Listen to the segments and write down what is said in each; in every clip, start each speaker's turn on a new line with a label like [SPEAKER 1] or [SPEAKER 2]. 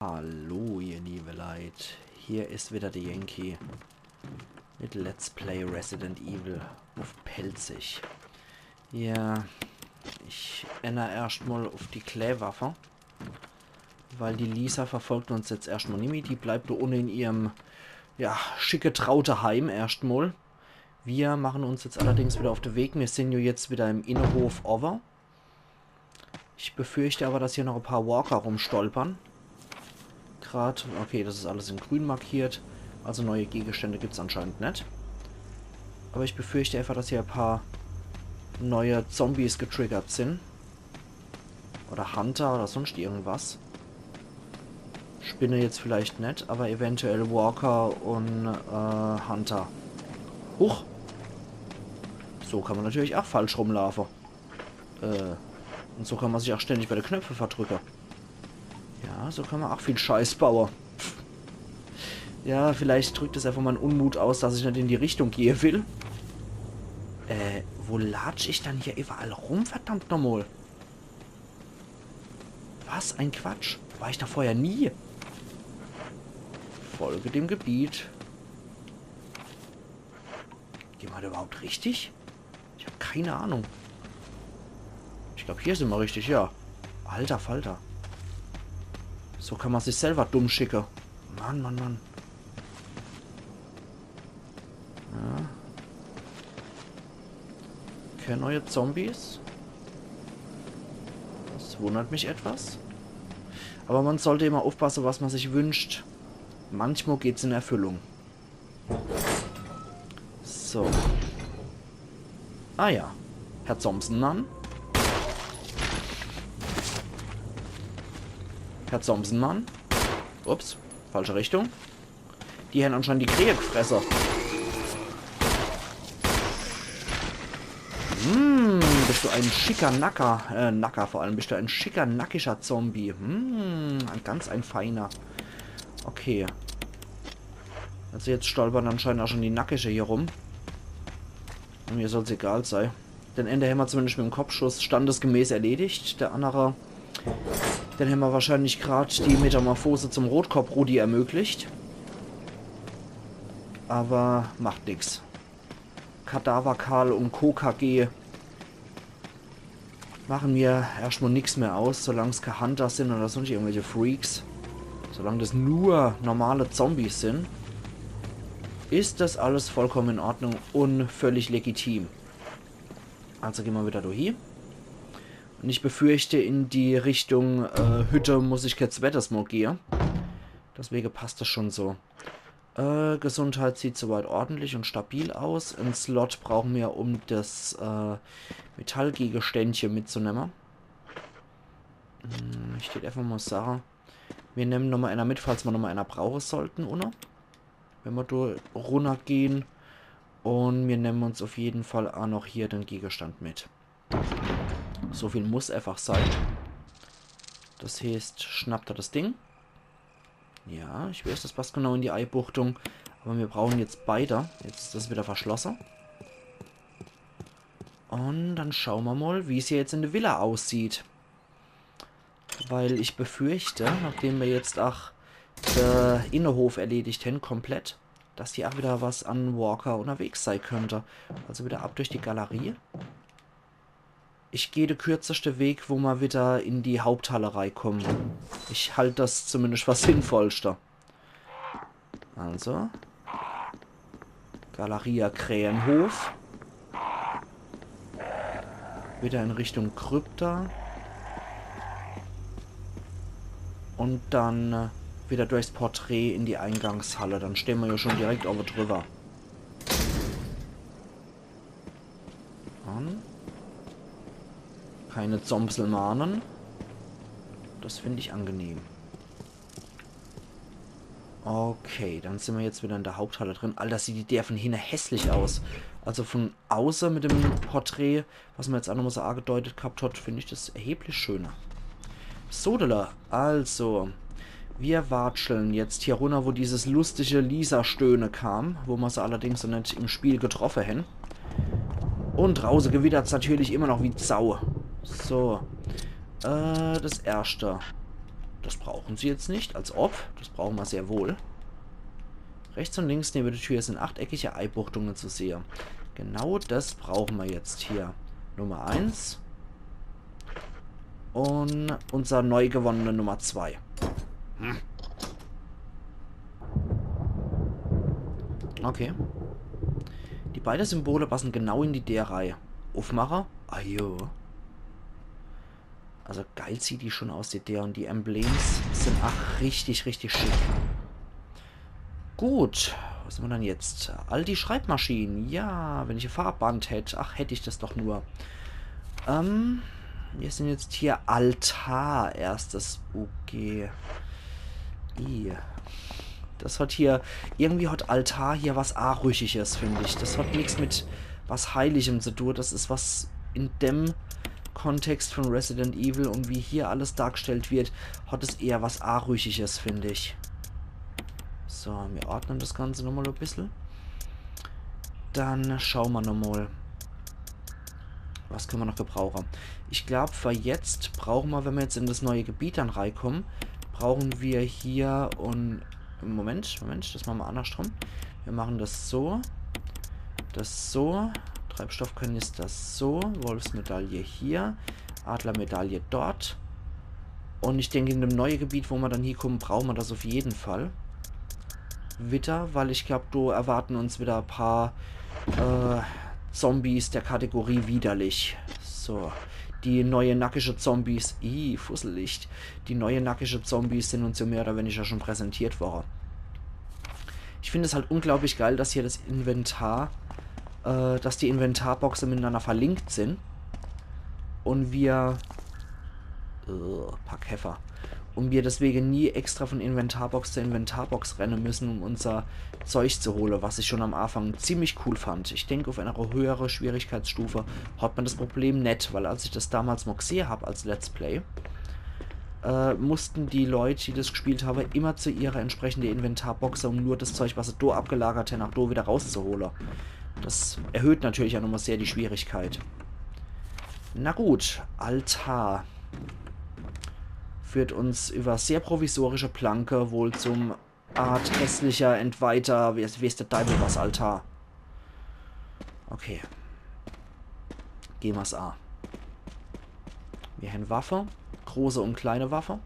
[SPEAKER 1] Hallo ihr liebe Leid, hier ist wieder der Yankee mit Let's Play Resident Evil auf Pelzig. Ja, ich ändere erstmal auf die Klähwaffe, weil die Lisa verfolgt uns jetzt erstmal nicht mehr. Die bleibt da ohne in ihrem, ja, schicke traute Heim erstmal. Wir machen uns jetzt allerdings wieder auf den Weg. Wir sind ja jetzt wieder im Innenhof over. Ich befürchte aber, dass hier noch ein paar Walker rumstolpern. Gerade, okay, das ist alles in grün markiert. Also neue Gegenstände gibt es anscheinend nicht. Aber ich befürchte einfach, dass hier ein paar neue Zombies getriggert sind. Oder Hunter oder sonst irgendwas. Spinne jetzt vielleicht nicht, aber eventuell Walker und Hunter. Huch! So kann man natürlich auch falsch rumlaufen. Und so kann man sich auch ständig bei den Knöpfen verdrücken. Ja, so kann man auch viel Scheiß bauen. Ja, vielleicht drückt es einfach mal einen Unmut aus, dass ich nicht in die Richtung gehen will. Wo latsch ich dann hier überall rum, verdammt nochmal? Was ein Quatsch. War ich da vorher nie? Folge dem Gebiet. Gehen wir da überhaupt richtig? Ich habe keine Ahnung. Ich glaube, hier sind wir richtig, ja. Alter Falter. So kann man sich selber dumm schicken. Mann, Mann, Mann. Ja. Okay, neue Zombies. Das wundert mich etwas. Aber man sollte immer aufpassen, was man sich wünscht. Manchmal geht es in Erfüllung. So. Ah ja. Herr Thompson-Mann. Herr Thompson-Mann. Ups, falsche Richtung. Die haben anscheinend die Krähe gefressen. Bist du ein schicker Nacker. Nacker vor allem. Bist du ein schicker, nackischer Zombie. Ein feiner. Okay. Also jetzt stolpern anscheinend auch schon die Nackische hier rum. Und mir soll es egal sein. Den Ende haben wir zumindest mit dem Kopfschuss standesgemäß erledigt. Der andere... Dann haben wir wahrscheinlich gerade die Metamorphose zum Rotkopf-Rudi ermöglicht. Aber macht nichts. Kadaver Karl und Co. KG machen mir erstmal nichts mehr aus, solange es keine Hunter sind oder sonst irgendwelche Freaks. Solange das nur normale Zombies sind, ist das alles vollkommen in Ordnung und völlig legitim. Also gehen wir wieder durch. Und ich befürchte, in die Richtung Hütte muss ich jetzt Wetters mal gehen. Deswegen passt das schon so. Gesundheit sieht soweit ordentlich und stabil aus. Ein Slot brauchen wir, um das Metallgegenständchen mitzunehmen. Ich würde einfach mal sagen, wir nehmen nochmal einer mit, falls wir nochmal einer brauchen sollten, oder? Wenn wir da runtergehen. Und wir nehmen uns auf jeden Fall auch noch hier den Gegenstand mit. So viel muss einfach sein. Das heißt, schnappt er das Ding. Ja, ich weiß, das passt genau in die Eibuchtung. Aber wir brauchen jetzt beide. Jetzt ist das wieder verschlossen. Und dann schauen wir mal, wie es hier jetzt in der Villa aussieht. Weil ich befürchte, nachdem wir jetzt auch den Innenhof erledigt haben, komplett, dass hier auch wieder was an Walker unterwegs sein könnte. Also wieder ab durch die Galerie. Ich gehe den kürzesten Weg, wo wir wieder in die Haupthalle reinkommen. Ich halte das zumindest für sinnvollster. Also. Galeria Krähenhof. Wieder in Richtung Krypta. Und dann wieder durchs Porträt in die Eingangshalle. Dann stehen wir ja schon direkt oben drüber. Und keine Zombselmanen. Das finde ich angenehm. Okay, dann sind wir jetzt wieder in der Haupthalle drin. Alter, sieht der von hinten hässlich aus. Also von außen mit dem Porträt, was man jetzt auch nochmal so angedeutet gehabt hat, finde ich das erheblich schöner. Sodala, also, wir watscheln jetzt hier runter, wo dieses lustige Lisa-Stöhne kam, wo wir sie allerdings so nicht im Spiel getroffen haben. Und draußen gewittert es natürlich immer noch wie Sau. So, das erste. Das brauchen sie jetzt nicht, als ob. Das brauchen wir sehr wohl. Rechts und links neben der Tür sind achteckige Eibuchtungen zu sehen. Genau das brauchen wir jetzt hier. Nummer 1. Und unser neu gewonnene Nummer 2. Okay. Die beiden Symbole passen genau in die D-Reihe. Aufmacher? Ah jo. Also geil sieht die schon aus, die D und die Emblems sind richtig, richtig schick. Gut, was haben wir dann jetzt? All die Schreibmaschinen. Ja, wenn ich ein Farbband hätte. Ach, hätte ich das doch nur. Wir sind jetzt hier Altar. Erstes UG. Das hat hier... Irgendwie hat Altar hier was Arüchiges, finde ich. Das hat nichts mit was Heiligem zu tun. Das ist was in dem Kontext von Resident Evil und wie hier alles dargestellt wird, hat es eher was Arüchiges, finde ich. So, wir ordnen das Ganze nochmal ein bisschen. Dann schauen wir nochmal. Was können wir noch gebrauchen? Ich glaube, für jetzt brauchen wir, wenn wir jetzt in das neue Gebiet dann reinkommen, brauchen wir hier und... Moment, das machen wir andersrum. Wir machen das so. Das so. Treibstoffkanister so. Wolfsmedaille hier. Adlermedaille dort. Und ich denke, in dem neuen Gebiet, wo wir dann hier kommen, brauchen wir das auf jeden Fall. Witter, weil ich glaube, da erwarten uns wieder ein paar Zombies der Kategorie widerlich. So. Die neue nackische Zombies. Fusselicht. Die neue nackische Zombies sind uns ja mehr oder weniger schon präsentiert worden. Ich finde es halt unglaublich geil, dass hier das Inventar, dass die Inventarboxen miteinander verlinkt sind. Und wir... Packhefer. Und wir deswegen nie extra von Inventarbox zu Inventarbox rennen müssen, um unser Zeug zu holen, was ich schon am Anfang ziemlich cool fand. Ich denke, auf einer höheren Schwierigkeitsstufe hat man das Problem nicht, weil als ich das damals noch gesehen habe als Let's Play, mussten die Leute, die das gespielt haben, immer zu ihrer entsprechenden Inventarbox, um nur das Zeug, was sie da abgelagert haben, nach da wieder rauszuholen. Das erhöht natürlich auch nochmal sehr die Schwierigkeit. Na gut, Altar führt uns über sehr provisorische Planke wohl zum Art hässlicher, entweiter, wie ist der Teufel was, Altar. Okay. Gehen wir's an. Wir haben Waffe, große und kleine Waffe.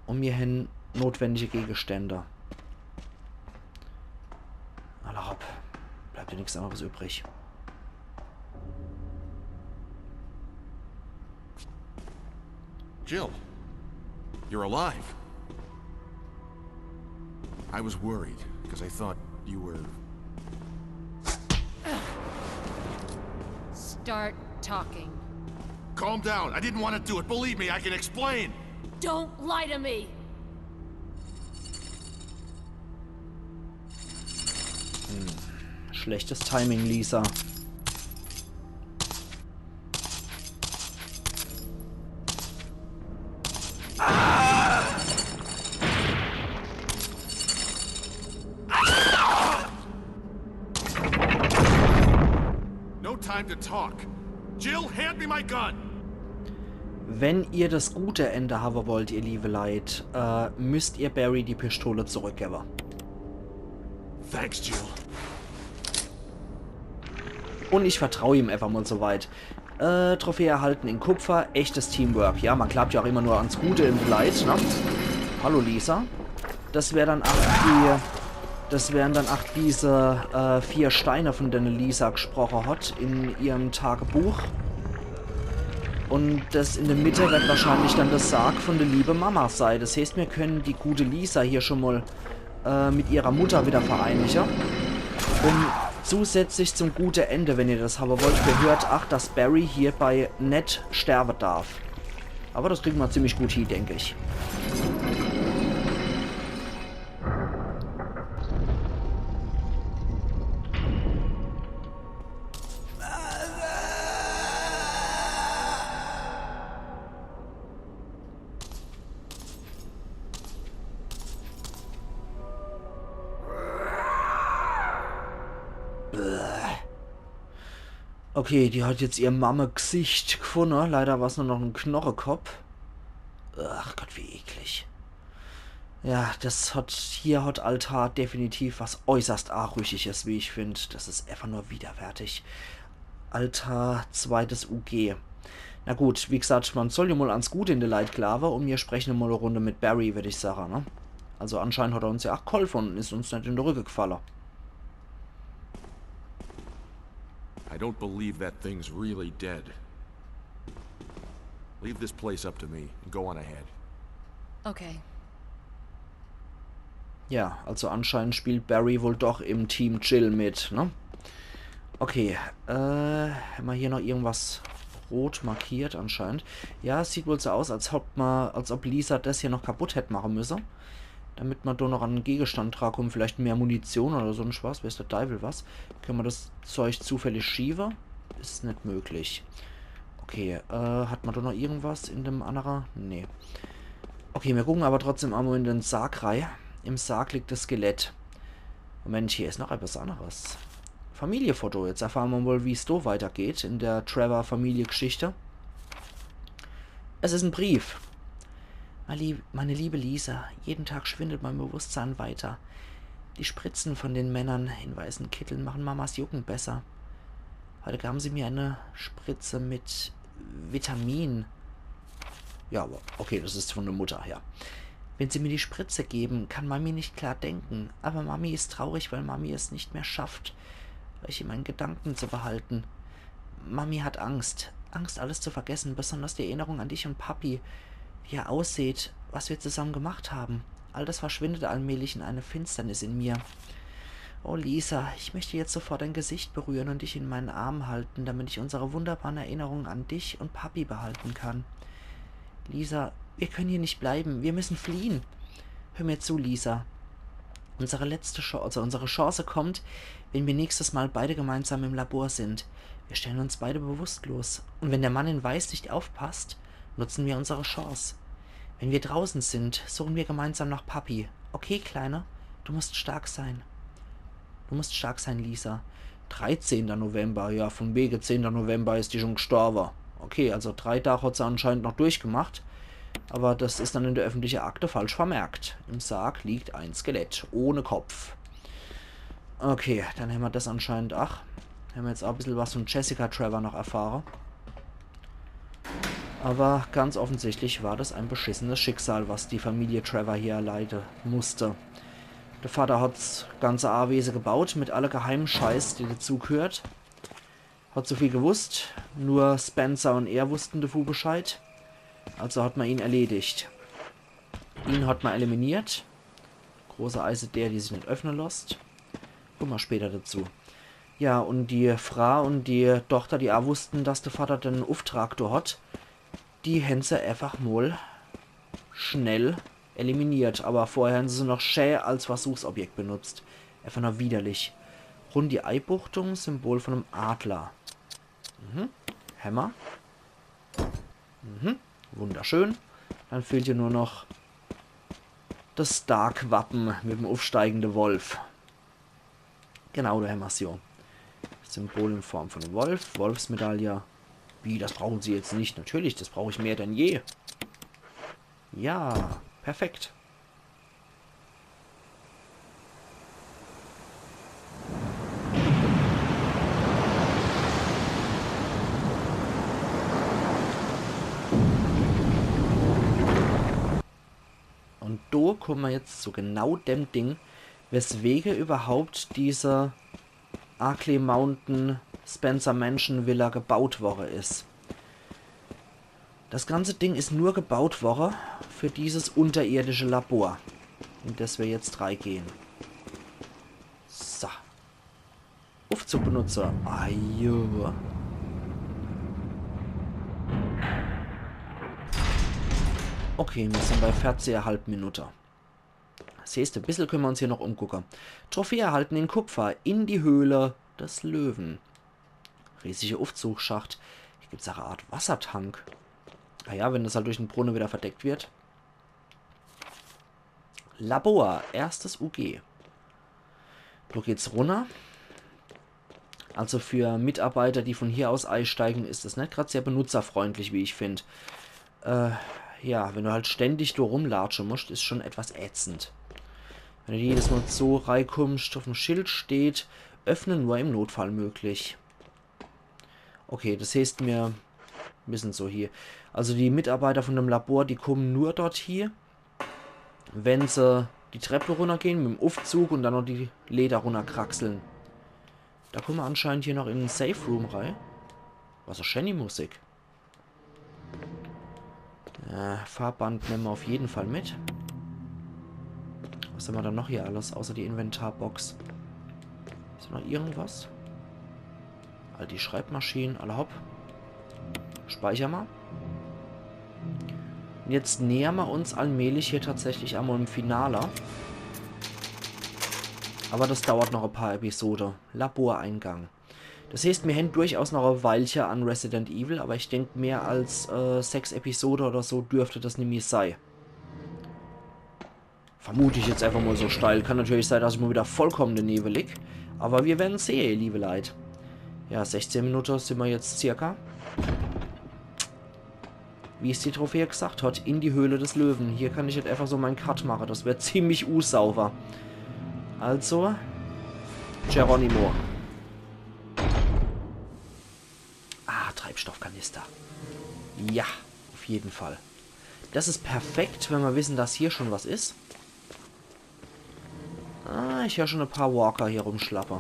[SPEAKER 1] Und wir haben notwendige Gegenstände. Allah hopp. Bleibt ja nichts anderes übrig.
[SPEAKER 2] Jill, you're alive. I was worried, because I thought you were...
[SPEAKER 3] Start talking.
[SPEAKER 2] Calm down, I didn't want to do it. Believe me, I can explain.
[SPEAKER 3] Don't lie to me!
[SPEAKER 1] Schlechtes Timing, Lisa.
[SPEAKER 2] No time to talk. Jill, hand me my gun.
[SPEAKER 1] Wenn ihr das gute Ende haben wollt, ihr liebe Leid, müsst ihr Barry die Pistole zurückgeben.
[SPEAKER 2] Thanks, Jill.
[SPEAKER 1] Und ich vertraue ihm einfach mal so weit. Trophäe erhalten in Kupfer, echtes Teamwork. Ja, man glaubt ja auch immer nur ans Gute im Leid, ne? Hallo Lisa. Das wären dann auch diese 4 Steine, von denen Lisa gesprochen hat in ihrem Tagebuch. Und das in der Mitte wird wahrscheinlich dann das Sarg von der liebe Mama sein. Das heißt, wir können die gute Lisa hier schon mal mit ihrer Mutter wieder vereinigen. Und zusätzlich zum guten Ende, wenn ihr das haben wollt, gehört, ach, dass Barry hierbei nicht sterben darf. Aber das kriegen wir ziemlich gut hin, denke ich. Okay, die hat jetzt ihr Mamme-Gesicht gefunden. Leider war es nur noch ein Knochenkopf. Ach Gott, wie eklig. Ja, hier hat Altar definitiv was äußerst Arrüchiges, wie ich finde. Das ist einfach nur widerwärtig. Altar, zweites UG. Na gut, wie gesagt, man soll ja mal ans Gute in der Leitklave und wir sprechen mal eine Runde mit Barry, würde ich sagen, ne? Also anscheinend hat er uns ja auch geholfen und ist uns nicht in die Rücke gefallen.
[SPEAKER 2] I don't believe that thing's really dead. Leave this place up to me and go on ahead.
[SPEAKER 3] Okay.
[SPEAKER 1] Ja, also anscheinend spielt Barry wohl doch im Team Jill mit, ne? Okay, haben wir hier noch irgendwas rot markiert anscheinend. Ja, es sieht wohl so aus, als ob Lisa das hier noch kaputt hätte machen müssen. Damit man da noch an einen Gegenstand rankommt, vielleicht mehr Munition oder so ein Spaß, weiß der Teufel was. Können wir das Zeug zufällig schieben? Ist nicht möglich. Okay, hat man da noch irgendwas in dem anderen? Nee. Okay, wir gucken aber trotzdem einmal in den Sarg rein. Im Sarg liegt das Skelett. Moment, hier ist noch etwas anderes. Familienfoto. Jetzt erfahren wir wohl, wie es da weitergeht in der Trevor-Familie-Geschichte. Es ist ein Brief. Meine liebe Lisa, jeden Tag schwindet mein Bewusstsein weiter. Die Spritzen von den Männern in weißen Kitteln machen Mamas Jucken besser. Heute gaben sie mir eine Spritze mit Vitamin. Ja, aber okay, das ist von der Mutter, ja. Wenn sie mir die Spritze geben, kann Mami nicht klar denken. Aber Mami ist traurig, weil Mami es nicht mehr schafft, euch in meinen Gedanken zu behalten. Mami hat Angst. Angst, alles zu vergessen, besonders die Erinnerung an dich und Papi. Wie er aussieht, was wir zusammen gemacht haben. All das verschwindet allmählich in eine Finsternis in mir. Oh Lisa, ich möchte jetzt sofort dein Gesicht berühren und dich in meinen Armen halten, damit ich unsere wunderbaren Erinnerungen an dich und Papi behalten kann. Lisa, wir können hier nicht bleiben, wir müssen fliehen. Hör mir zu, Lisa. Unsere Chance kommt, wenn wir nächstes Mal beide gemeinsam im Labor sind. Wir stellen uns beide bewusstlos. Und wenn der Mann in Weiß nicht aufpasst, nutzen wir unsere Chance. Wenn wir draußen sind, suchen wir gemeinsam nach Papi. Okay, Kleiner? Du musst stark sein. Du musst stark sein, Lisa. 13. November. Ja, von wegen 10. November ist die schon gestorben. Okay, also 3 Tage hat sie anscheinend noch durchgemacht. Aber das ist dann in der öffentlichen Akte falsch vermerkt. Im Sarg liegt ein Skelett. Ohne Kopf. Okay, dann haben wir das anscheinend. Ach, haben wir jetzt auch ein bisschen was von Jessica Trevor noch erfahren. Aber ganz offensichtlich war das ein beschissenes Schicksal, was die Familie Trevor hier erleiden musste. Der Vater hat das ganze A-Wesen gebaut, mit aller geheimen Scheiß, die dazugehört. Hat so viel gewusst, nur Spencer und er wussten davon Bescheid. Also hat man ihn erledigt. Ihn hat man eliminiert. Große Eise der, die sich nicht öffnen lässt. Kommen wir später dazu. Ja, und die Frau und die Tochter, die auch wussten, dass der Vater den Auftrag da hat, die haben sie einfach mal schnell eliminiert. Aber vorher haben sie noch schä als Versuchsobjekt benutzt. Einfach nur widerlich. Rund die Eibuchtung, Symbol von einem Adler. Hammer. Wunderschön. Dann fehlt hier nur noch das Stark-Wappen mit dem aufsteigenden Wolf. Genau, der Hammer. Symbol in Form von einem Wolf. Wolfsmedaille. Wie, das brauchen sie jetzt nicht? Natürlich, das brauche ich mehr denn je. Ja, perfekt. Und da kommen wir jetzt zu genau dem Ding, weswegen überhaupt diese Arklay Mountain Spencer Mansion Villa gebaut worden ist. Das ganze Ding ist nur gebaut worden für dieses unterirdische Labor, in das wir jetzt reingehen. So. Aufzugbenutzer. Ajo. Okay, wir sind bei 14,5 Minuten. Siehst du, ein bisschen können wir uns hier noch umgucken. Trophäe erhalten in Kupfer in die Höhle des Löwen. Riesige Aufzugsschacht. Hier gibt es eine Art Wassertank. Ah ja, wenn das halt durch den Brunnen wieder verdeckt wird. Labor, erstes UG. Da geht's runter. Also für Mitarbeiter, die von hier aus einsteigen, ist das nicht gerade sehr benutzerfreundlich, wie ich finde. ja, wenn du halt ständig da rumlatschen musst, ist schon etwas ätzend. Wenn du jedes Mal so reinkommst, auf dem Schild steht, öffnen nur im Notfall möglich. Okay, das heißt mir, wir sind so hier. Also die Mitarbeiter von dem Labor, die kommen nur dort hier, wenn sie die Treppe runtergehen mit dem Aufzug und dann noch die Leder runterkraxeln. Da kommen wir anscheinend hier noch in den Safe Room rein. Was ist Shenny Musik? Ja, Farbband nehmen wir auf jeden Fall mit. Was haben wir dann noch hier alles, außer die Inventarbox? Ist noch irgendwas? All die Schreibmaschinen, alle hopp. Speichern wir. Und jetzt nähern wir uns allmählich hier tatsächlich einmal im Finale. Aber das dauert noch ein paar Episoden. Laboreingang. Das heißt, wir haben durchaus noch ein Weilchen an Resident Evil, aber ich denke, mehr als 6 Episoden oder so dürfte das nämlich sein. Vermute ich jetzt einfach mal so steil. Kann natürlich sein, dass ich mal wieder vollkommen daneben liege. Aber wir werden sehen, liebe Leute. Ja, 16 Minuten sind wir jetzt circa. Wie es die Trophäe gesagt hat, in die Höhle des Löwen. Hier kann ich jetzt einfach so meinen Cut machen. Das wird ziemlich unsauber. Also, Geronimo. Ah, Treibstoffkanister. Ja, auf jeden Fall. Das ist perfekt, wenn wir wissen, dass hier schon was ist. Ah, ich höre schon ein paar Walker hier rumschlappen.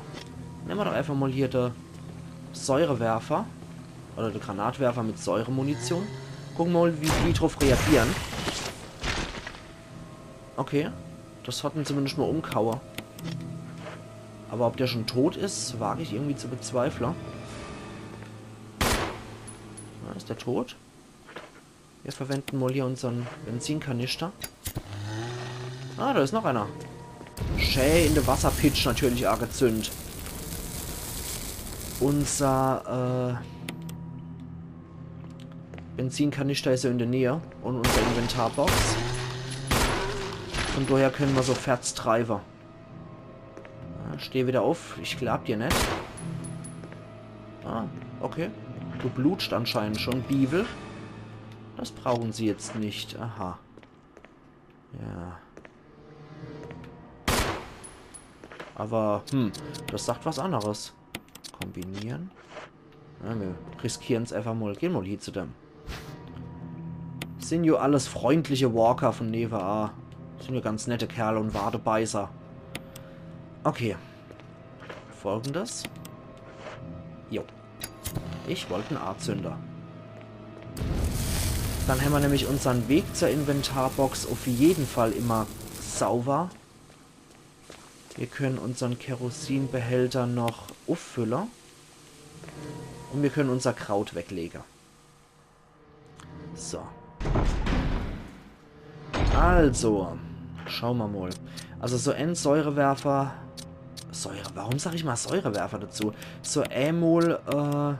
[SPEAKER 1] Nehmen wir doch einfach mal hier den Säurewerfer. Oder den Granatwerfer mit Säuremunition. Gucken wir mal, wie die drauf reagieren. Okay. Das hat ihn zumindest mal umkauen. Aber ob der schon tot ist, wage ich irgendwie zu bezweifeln. Na, ist der tot? Wir verwenden mal hier unseren Benzinkanister. Ah, da ist noch einer. Schä in der Wasserpitch natürlich angezündet. Unser Benzinkanister ist ja in der Nähe. Und unsere Inventarbox. Von daher können wir so Fertz treiben. Steh wieder auf. Ich glaub dir nicht. Ah, okay. Du blutst anscheinend schon, Bibel. Das brauchen sie jetzt nicht. Aha. Ja. Aber, das sagt was anderes. Kombinieren. Ja, wir riskieren es einfach mal. Gehen wir hier zu dem. Sind ja alles freundliche Walker von Neva A. Sind ja ganz nette Kerle und Wadebeißer. Okay. Folgendes. Jo. Ich wollte einen A-Zünder. Dann haben wir nämlich unseren Weg zur Inventarbox auf jeden Fall immer sauber. Wir können unseren Kerosinbehälter noch auffüllen. Und wir können unser Kraut weglegen. So. Also. Schauen wir mal. Also so ein Säurewerfer... warum sage ich mal Säurewerfer dazu? So einmal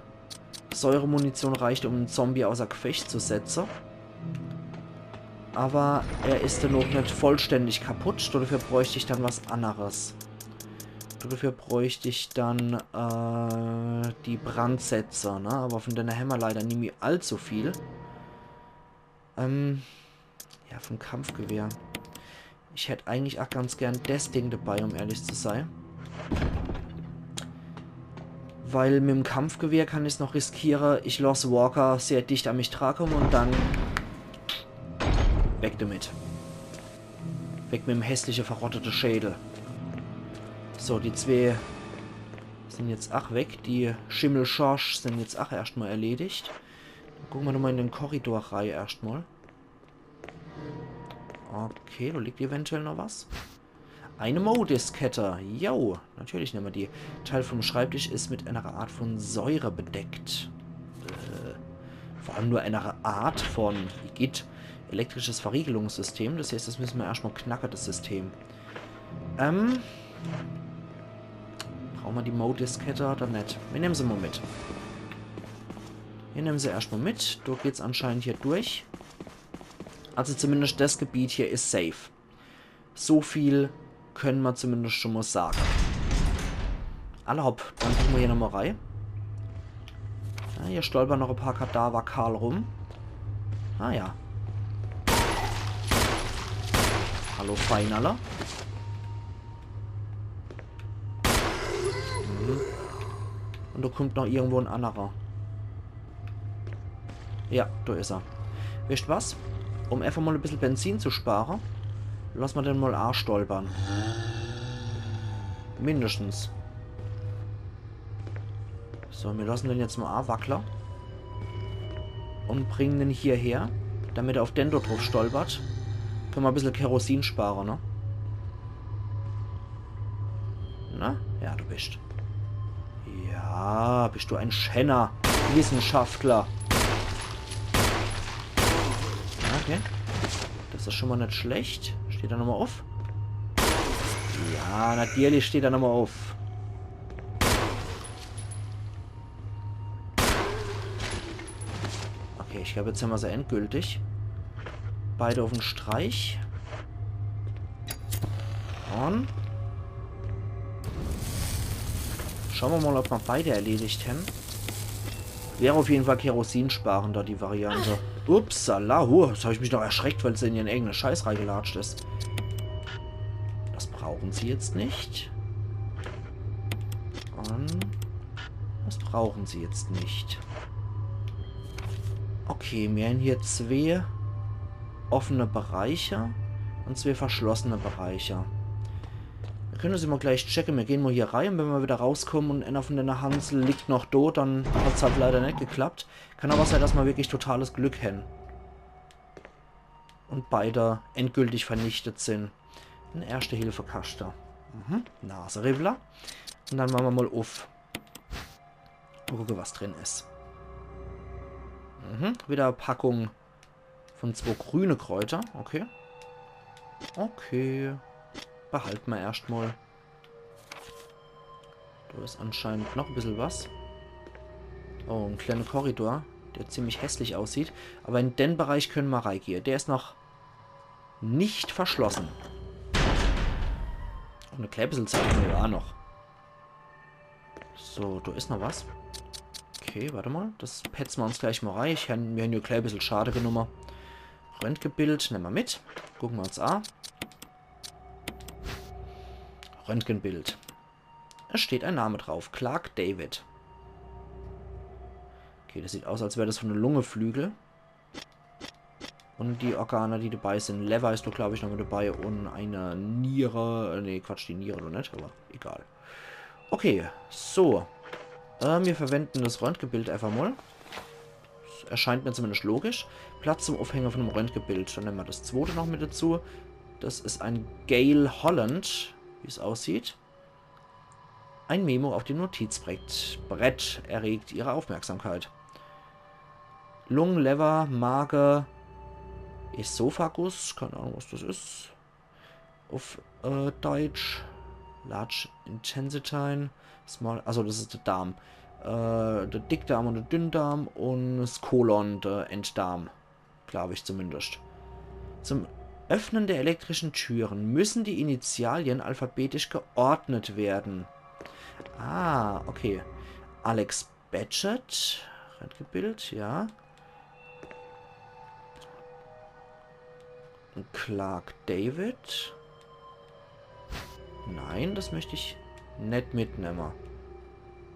[SPEAKER 1] Säuremunition reicht, um einen Zombie außer Gefecht zu setzen. Aber er ist dann noch nicht vollständig kaputt. Dafür bräuchte ich dann was anderes. Dafür bräuchte ich dann die Brandsätze, ne? Aber von deiner Hammer leider nie mehr allzu viel. Ja, vom Kampfgewehr. Ich hätte eigentlich auch ganz gern das Ding dabei, um ehrlich zu sein. Weil mit dem Kampfgewehr kann ich es noch riskieren. Ich lasse Walker sehr dicht an mich tragen und dann... weg damit. Weg mit dem hässlichen, verrotteten Schädel. So, die zwei sind jetzt auch weg. Die Schimmelschorsch sind jetzt auch erstmal erledigt. Dann gucken wir nochmal in den Korridor rein erstmal. Okay, da liegt eventuell noch was. Eine Modiskette. Jo, natürlich nehmen wir die. Teil vom Schreibtisch ist mit einer Art von Säure bedeckt. Vor allem nur eine Art von elektrisches Verriegelungssystem. Das heißt, das müssen wir erstmal knacken, das System. Brauchen wir die Modiskette oder nicht? Wir nehmen sie mal mit. Wir nehmen sie erstmal mit. Da geht es anscheinend hier durch. Also zumindest das Gebiet hier ist safe. So viel können wir zumindest schon mal sagen. Alle hopp, dann gucken wir hier nochmal rein. Ja, hier stolpern noch ein paar Kadaver kahl rum. Ah ja. Hallo Feinaler. Und da kommt noch irgendwo ein anderer. Ja, da ist er. Wisst was? Um einfach mal ein bisschen Benzin zu sparen, lassen wir den mal A stolpern. Mindestens. So, wir lassen den jetzt mal A wackeln. Und bringen den hierher, damit er auf den dort drauf stolpert. Können wir ein bisschen Kerosin sparen, ne? Na? Ja, du bist. Ja, bist du ein Schenner. Wissenschaftler. Okay. Das ist schon mal nicht schlecht. Steht da nochmal auf? Ja, natürlich steht da nochmal auf. Okay, ich glaube, jetzt haben wir sie endgültig. Beide auf den Streich. Und schauen wir mal, ob wir beide erledigt haben. Wäre auf jeden Fall kerosinsparender, die Variante. Upsala, jetzt habe ich mich noch erschreckt, weil es in ihren eigenen Scheiß reingelatscht ist. Das brauchen sie jetzt nicht. Und das brauchen sie jetzt nicht. Okay, wir haben hier 2 offene Bereiche und 2 verschlossene Bereiche. Wir können das immer gleich checken. Wir gehen mal hier rein. Wenn wir wieder rauskommen und einer von den Hansel liegt noch tot, dann hat es halt leider nicht geklappt. Kann aber sein, dass wir wirklich totales Glück haben. Und beide endgültig vernichtet sind. Ein Erste-Hilfe-Kasten. Naserivler. Und dann machen wir mal auf. Gucken, was drin ist. Wieder eine Packung von 2 grüne Kräuter. Okay. Okay. Behalten wir erstmal. Da ist anscheinend noch ein bisschen was. Oh, ein kleiner Korridor, der ziemlich hässlich aussieht. Aber in den Bereich können wir reingehen. Der ist noch nicht verschlossen. Und eine Kleibesselzeit haben wir ja auch noch. So, da ist noch was. Okay, warte mal. Das petzen wir uns gleich mal rein. Wir haben hier gleich ein bisschen schade genommen. Röntgenbild nehmen wir mit. Gucken wir uns an. Röntgenbild. Es steht ein Name drauf. Clark David. Okay, das sieht aus, als wäre das von einer Lungeflügel. Und die Organe, die dabei sind. Lever ist doch, glaube ich, noch mit dabei. Und eine Niere. Ne, Quatsch, die Niere noch nicht, aber egal. Okay, so. Wir verwenden das Röntgenbild einfach mal. Das erscheint mir zumindest logisch. Platz zum Aufhängen von einem Röntgenbild. Dann nehmen wir das zweite noch mit dazu. Das ist ein Gale Holland, wie es aussieht. Ein Memo auf dem Notizbrett erregt ihre Aufmerksamkeit. Lungen, Lever, Magen, Esophagus, keine Ahnung, was das ist. Auf Deutsch. Large Intestine, Small, also das ist der Darm. Der Dickdarm und der Dünndarm und das Kolon, der Enddarm. Glaube ich zumindest. Zum Öffnen der elektrischen Türen müssen die Initialien alphabetisch geordnet werden. Ah, okay. Alex Badgett. Röntgenbild, ja. Und Clark David. Nein, das möchte ich nicht mitnehmen.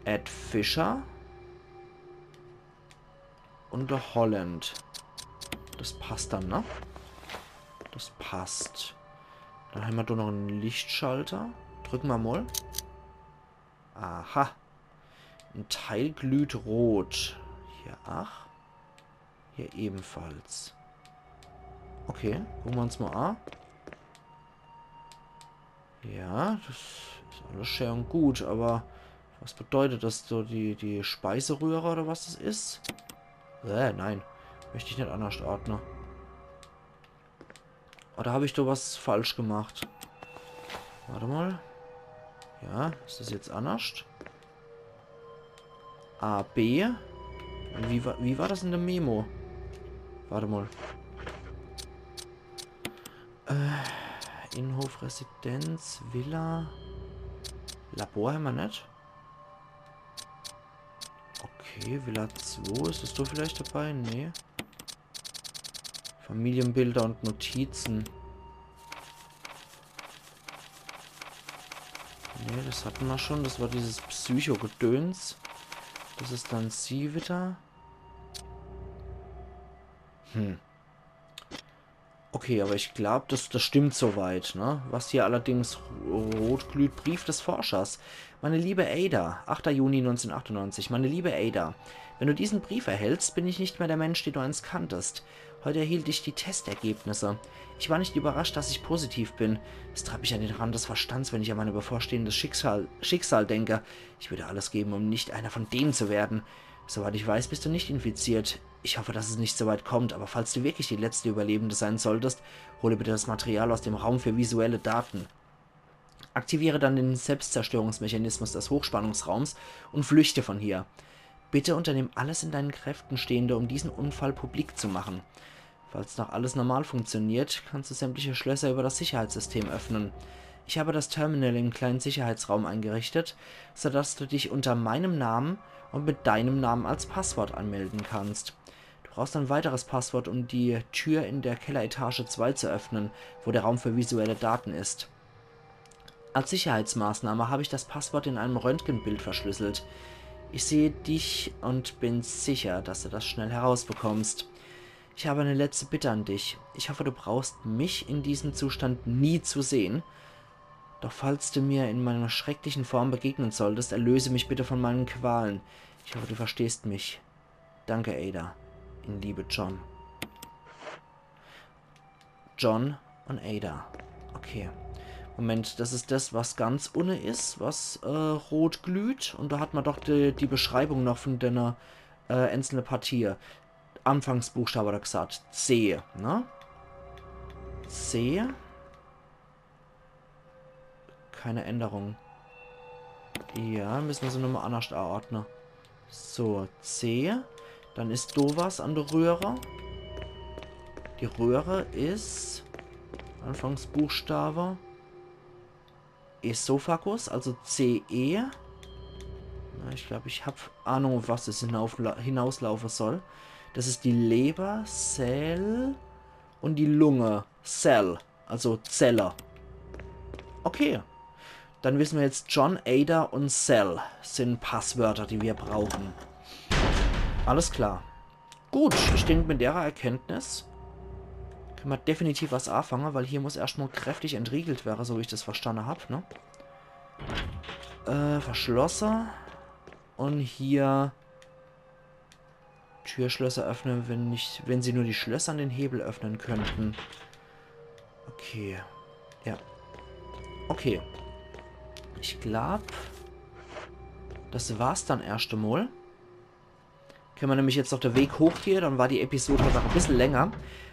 [SPEAKER 1] Ed Fischer. Und der Holland. Das passt dann, ne? Das passt. Dann haben wir da noch einen Lichtschalter. Drücken wir mal. Aha. Ein Teil glüht rot. Hier 8. Hier ebenfalls. Okay, gucken wir uns mal an. Ja, das ist alles schön und gut, aber was bedeutet das so, die Speiseröhre oder was das ist? Nein. Möchte ich nicht anders ordnen. Oder habe ich da was falsch gemacht? Warte mal. Ja, ist das jetzt anders? A, B. Wie war das in der Memo? Warte mal. Innenhof, Residenz, Villa. Labor haben wir nicht. Okay, Villa 2. Ist das da vielleicht dabei? Nee. Familienbilder und Notizen. Ne, das hatten wir schon. Das war dieses Psycho-Gedöns. Das ist dann sie wieder. Okay, aber ich glaube, das stimmt soweit, ne? Was hier allerdings rot glüht, Brief des Forschers. Meine liebe Ada, 8. Juni 1998. Meine liebe Ada, wenn du diesen Brief erhältst, bin ich nicht mehr der Mensch, den du einst kanntest. Heute erhielt ich die Testergebnisse. Ich war nicht überrascht, dass ich positiv bin. Es treibt mich an den Rand des Verstands, wenn ich an mein bevorstehendes Schicksal denke. Ich würde alles geben, um nicht einer von denen zu werden. Soweit ich weiß, bist du nicht infiziert. Ich hoffe, dass es nicht so weit kommt, aber falls du wirklich die letzte Überlebende sein solltest, hole bitte das Material aus dem Raum für visuelle Daten. Aktiviere dann den Selbstzerstörungsmechanismus des Hochspannungsraums und flüchte von hier. Bitte unternimm alles in deinen Kräften Stehende, um diesen Unfall publik zu machen. Falls noch alles normal funktioniert, kannst du sämtliche Schlösser über das Sicherheitssystem öffnen. Ich habe das Terminal im kleinen Sicherheitsraum eingerichtet, sodass du dich unter meinem Namen und mit deinem Namen als Passwort anmelden kannst. Du brauchst ein weiteres Passwort, um die Tür in der Kelleretage 2 zu öffnen, wo der Raum für visuelle Daten ist. Als Sicherheitsmaßnahme habe ich das Passwort in einem Röntgenbild verschlüsselt. Ich sehe dich und bin sicher, dass du das schnell herausbekommst. Ich habe eine letzte Bitte an dich. Ich hoffe, du brauchst mich in diesem Zustand nie zu sehen. Doch falls du mir in meiner schrecklichen Form begegnen solltest, erlöse mich bitte von meinen Qualen. Ich hoffe, du verstehst mich. Danke, Ada. In Liebe, John. John und Ada. Okay. Moment, das ist das, was ganz unten ist, was rot glüht. Und da hat man doch die Beschreibung noch von der einzelnen Partie. Anfangsbuchstabe hat er gesagt. C, ne? C. Keine Änderung. Ja, müssen wir sie nochmal anders anordnen. So, C. Dann ist da was an der Röhre. Die Röhre ist Anfangsbuchstabe Esophagus, also CE. Ich glaube, ich habe Ahnung, auf was es hinauslaufen soll. Das ist die Leber, Cell und die Lunge, Cell, also Zelle. Okay. Dann wissen wir jetzt, John, Ada und Cell sind Passwörter, die wir brauchen. Alles klar. Gut, ich denke, mit der Erkenntnis können wir definitiv was anfangen, weil hier muss erstmal kräftig entriegelt werden, so wie ich das verstanden habe, ne? Verschlossen. Und hier Türschlösser öffnen, wenn sie nur die Schlösser an den Hebel öffnen könnten. Okay. Ja. Okay. Ich glaube, das war's dann erst einmal. Können wir nämlich jetzt noch den Weg hochgehen, dann war die Episode noch ein bisschen länger.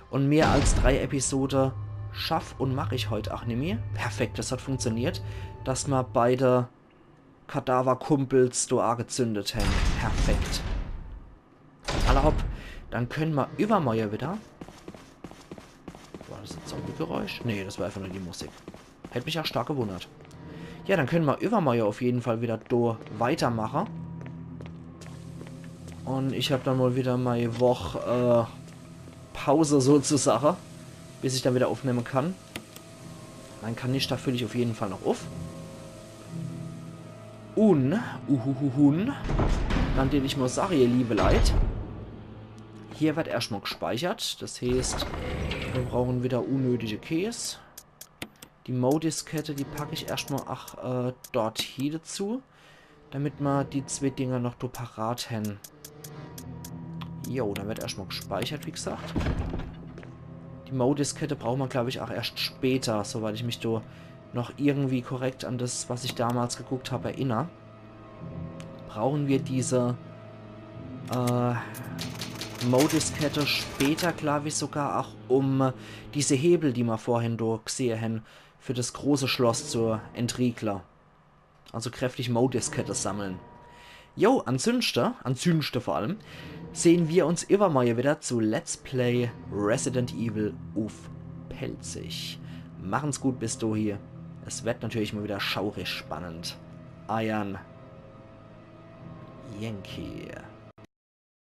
[SPEAKER 1] Und mehr als 3 Episoden schaff und mache ich heute auch nicht mehr. Perfekt, das hat funktioniert. Dass wir beide Kadaverkumpels da angezündet haben. Perfekt. Alle hopp, dann können wir übermorgen wieder. War das ein Zombie-Geräusch? Nee, das war einfach nur die Musik. Hätte mich auch stark gewundert. Ja, dann können wir übermorgen auf jeden Fall wieder da weitermachen. Und ich habe dann mal wieder meine Woche Pause sozusagen, bis ich dann wieder aufnehmen kann. Mein Kanister fülle ich auf jeden Fall noch auf. Und, dann den ich mal sagen, ihr liebe Leute. Hier wird erstmal gespeichert. Das heißt, wir brauchen wieder unnötige Käse. Die Modiskette, die packe ich erstmal dort hier dazu. Damit wir die 2 Dinger noch parat haben. Jo, dann wird erstmal gespeichert, wie gesagt. Die Modiskette brauchen wir, glaube ich, auch erst später, soweit ich mich da noch irgendwie korrekt an das, was ich damals geguckt habe, erinnere. Brauchen wir diese Modiskette später, glaube ich, sogar auch um diese Hebel, die wir vorhin da gesehen haben, für das große Schloss zur Entriegler. Also kräftig Modiskette sammeln. Jo, ansonsten vor allem, sehen wir uns übermorgen wieder zu Let's Play Resident Evil auf Pelzig. Machen's gut bis du hier. Es wird natürlich mal wieder schaurig spannend. Iron Yankee.